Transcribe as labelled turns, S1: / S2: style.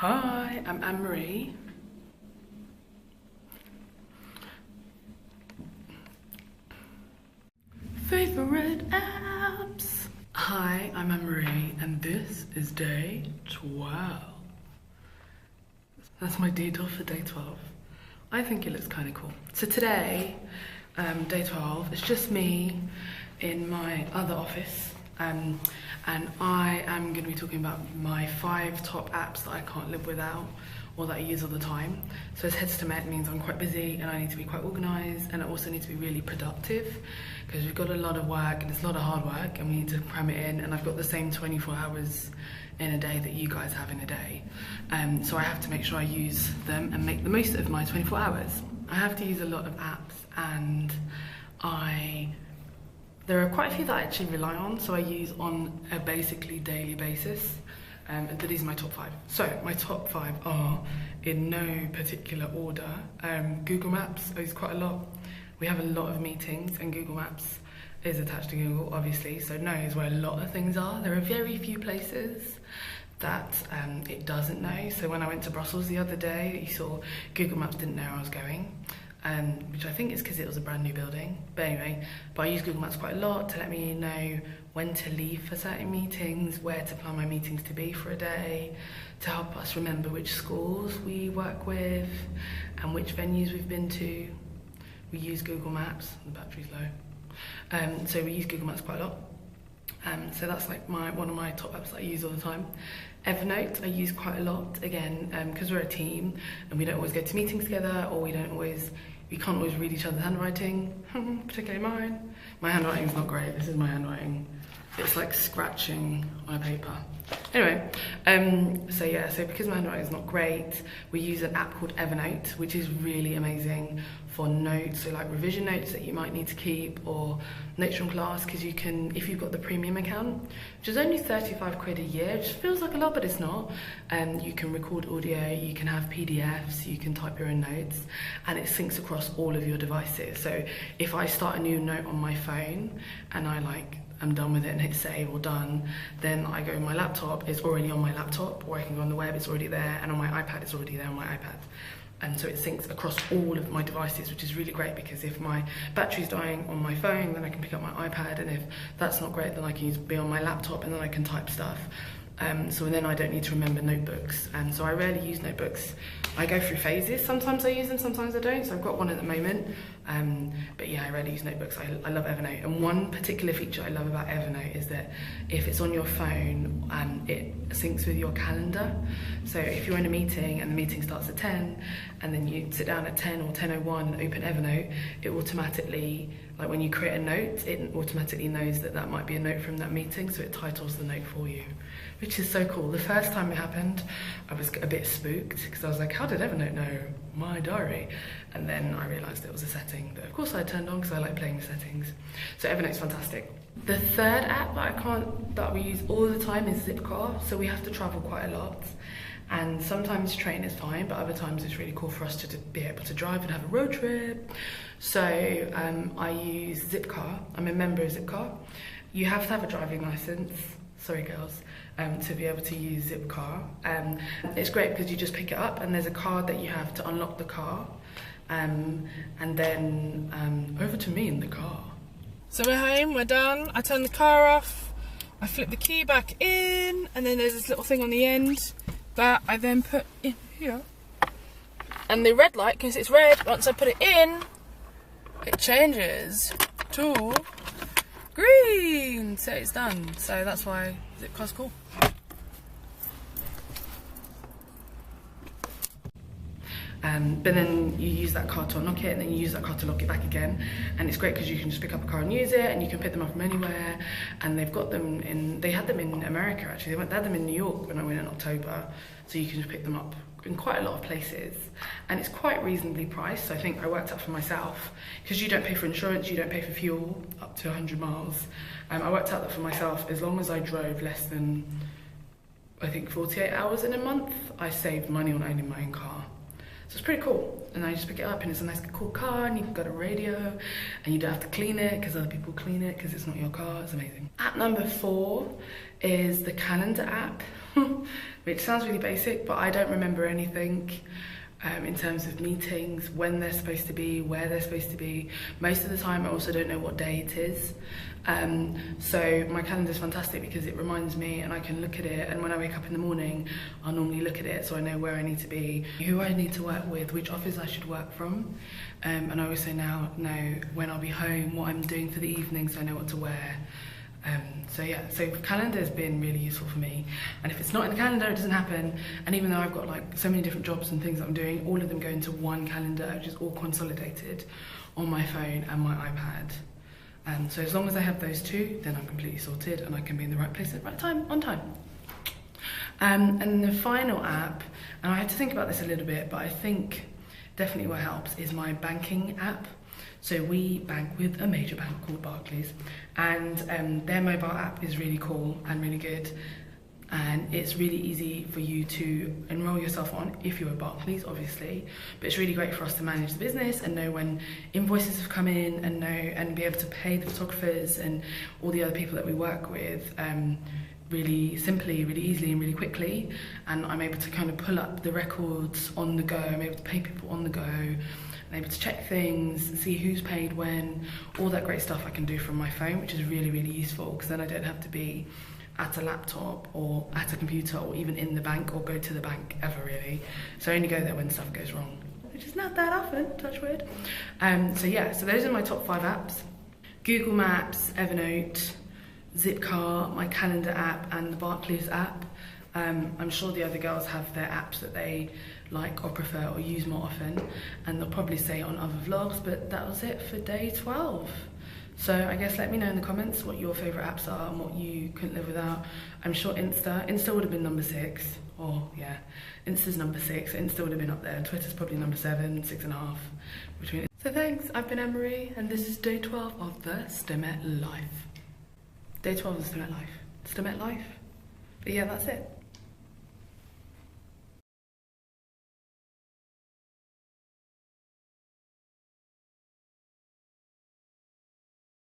S1: Hi, I'm Anne-Marie. Favorite apps. Hi, I'm Anne-Marie, and this is day 12. That's my detail for day 12. I think it looks kind of cool. So today, day 12, it's just me in my other office. And I am going to be talking about my 5 top apps that I can't live without or that I use all the time. So as head Stemette means I'm quite busy and I need to be quite organised, and I also need to be really productive because we've got a lot of work and it's a lot of hard work and we need to cram it in, and I've got the same 24 hours in a day that you guys have in a day. So I have to make sure I use them and make the most of my 24 hours. I have to use a lot of apps, and there are quite a few that I actually rely on, so I use on a basically daily basis. But these are my top 5. So my top 5 are, in no particular order, Google Maps. I use quite a lot. We have a lot of meetings, and Google Maps is attached to Google, obviously, so it knows where a lot of things are. There are very few places that it doesn't know. So when I went to Brussels the other day, you saw Google Maps didn't know where I was going. Which I think is because it was a brand new building. But anyway, I use Google Maps quite a lot to let me know when to leave for certain meetings, where to plan my meetings to be for a day, to help us remember which schools we work with and which venues we've been to. We use Google Maps. The battery's low. So we use Google Maps quite a lot. So that's like one of my top apps that I use all the time. Evernote I use quite a lot, again, because we're a team and we don't always go to meetings together, or we can't always read each other's handwriting, particularly mine. My handwriting's not great. This is my handwriting. It's like scratching on a paper. Anyway, so because my handwriting is not great, we use an app called Evernote, which is really amazing for notes, so like revision notes that you might need to keep, or notes from class, because you can, if you've got the premium account, which is only 35 quid a year, which feels like a lot, but it's not. You can record audio, you can have PDFs, you can type your own notes, and it syncs across all of your devices. So if I start a new note on my phone and I'm done with it and hit save or done, then I go on my laptop, it's already on my laptop, or I can go on the web, it's already there, and on my iPad, it's already there on my iPad. And so it syncs across all of my devices, which is really great, because if my battery's dying on my phone, then I can pick up my iPad, and if that's not great, then I can be on my laptop, and then I can type stuff. So then I don't need to remember notebooks, and so I rarely use notebooks. I go through phases. Sometimes I use them, sometimes I don't, so I've got one at the moment. But yeah, I rarely use notebooks. I love Evernote, and one particular feature I love about Evernote is that if it's on your phone, it syncs with your calendar. So if you're in a meeting and the meeting starts at 10, and then you sit down at 10 or 10:01 and open Evernote, it automatically, like when you create a note, it automatically knows that that might be a note from that meeting, so it titles the note for you, which is so cool. The first time it happened, I was a bit spooked, because I was like, how did Evernote know my diary? And then I realised it was a setting that of course I turned on, because I like playing with settings. So Evernote's fantastic. The third app that we use all the time is Zipcar. So we have to travel quite a lot, and sometimes train is fine, but other times it's really cool for us to be able to drive and have a road trip. So I use Zipcar. I'm a member of Zipcar. You have to have a driving licence, sorry girls, to be able to use Zipcar. It's great because you just pick it up, and there's a card that you have to unlock the car, and then over to me in the car. So we're home, we're done. I turn the car off, I flip the key back in, and then there's this little thing on the end that I then put in here. And the red light, because it's red, once I put it in, it changes to green, so it's done. So that's why Zipcar's cool. But then you use that card to unlock it, and then you use that card to lock it back again, and it's great because you can just pick up a car and use it, and you can pick them up from anywhere. And they've got them they had them in America actually. They had them in New York when I went in October, so you can just pick them up in quite a lot of places, and it's quite reasonably priced. So I think I worked out for myself, because you don't pay for insurance, you don't pay for fuel up to 100 miles. I worked out that for myself, as long as I drove less than, I think, 48 hours in a month, I saved money on owning my own car. So it's pretty cool. And I just pick it up, and it's a nice cool car, and you've got a radio, and you don't have to clean it because other people clean it because it's not your car. It's amazing. App number 4 is the calendar app. which sounds really basic, but I don't remember anything in terms of meetings, when they're supposed to be, where they're supposed to be. Most of the time I also don't know what day it is. So my calendar is fantastic because it reminds me and I can look at it, and when I wake up in the morning I'll normally look at it so I know where I need to be, who I need to work with, which office I should work from, and I also now know when I'll be home, what I'm doing for the evening, so I know what to wear. So yeah, so calendar has been really useful for me, and if it's not in the calendar it doesn't happen. And even though I've got like so many different jobs and things that I'm doing, all of them go into one calendar, which is all consolidated on my phone and my iPad. So as long as I have those two, then I'm completely sorted and I can be in the right place at the right time, on time. And the final app, and I had to think about this a little bit, but I think definitely what helps is my banking app. So we bank with a major bank called Barclays, and their mobile app is really cool and really good, and it's really easy for you to enroll yourself on if you're at Barclays, obviously, but it's really great for us to manage the business and know when invoices have come in, and know and be able to pay the photographers and all the other people that we work with really simply, really easily and really quickly. And I'm able to kind of pull up the records on the go, I'm able to pay people on the go, I'm able to check things, see who's paid when, all that great stuff I can do from my phone, which is really, really useful, because then I don't have to be at a laptop or at a computer or even in the bank or go to the bank ever, really. So I only go there when stuff goes wrong, which is not that often, touch wood. So yeah, so those are my top 5 apps. Google Maps, Evernote, Zipcar, my calendar app, and the Barclays app. I'm sure the other girls have their apps that they like or prefer or use more often, and they'll probably say on other vlogs, but that was it for day 12. So I guess let me know in the comments what your favourite apps are and what you couldn't live without. I'm sure Insta would have been number 6, or yeah, Insta's number 6, Insta would have been up there, Twitter's probably number 7, 6.5 between. So thanks, I've been Anne-Marie, and this is day 12 of the Stemette Life. Day 12 of the Stemette Life. Stemette Life? But yeah, that's it.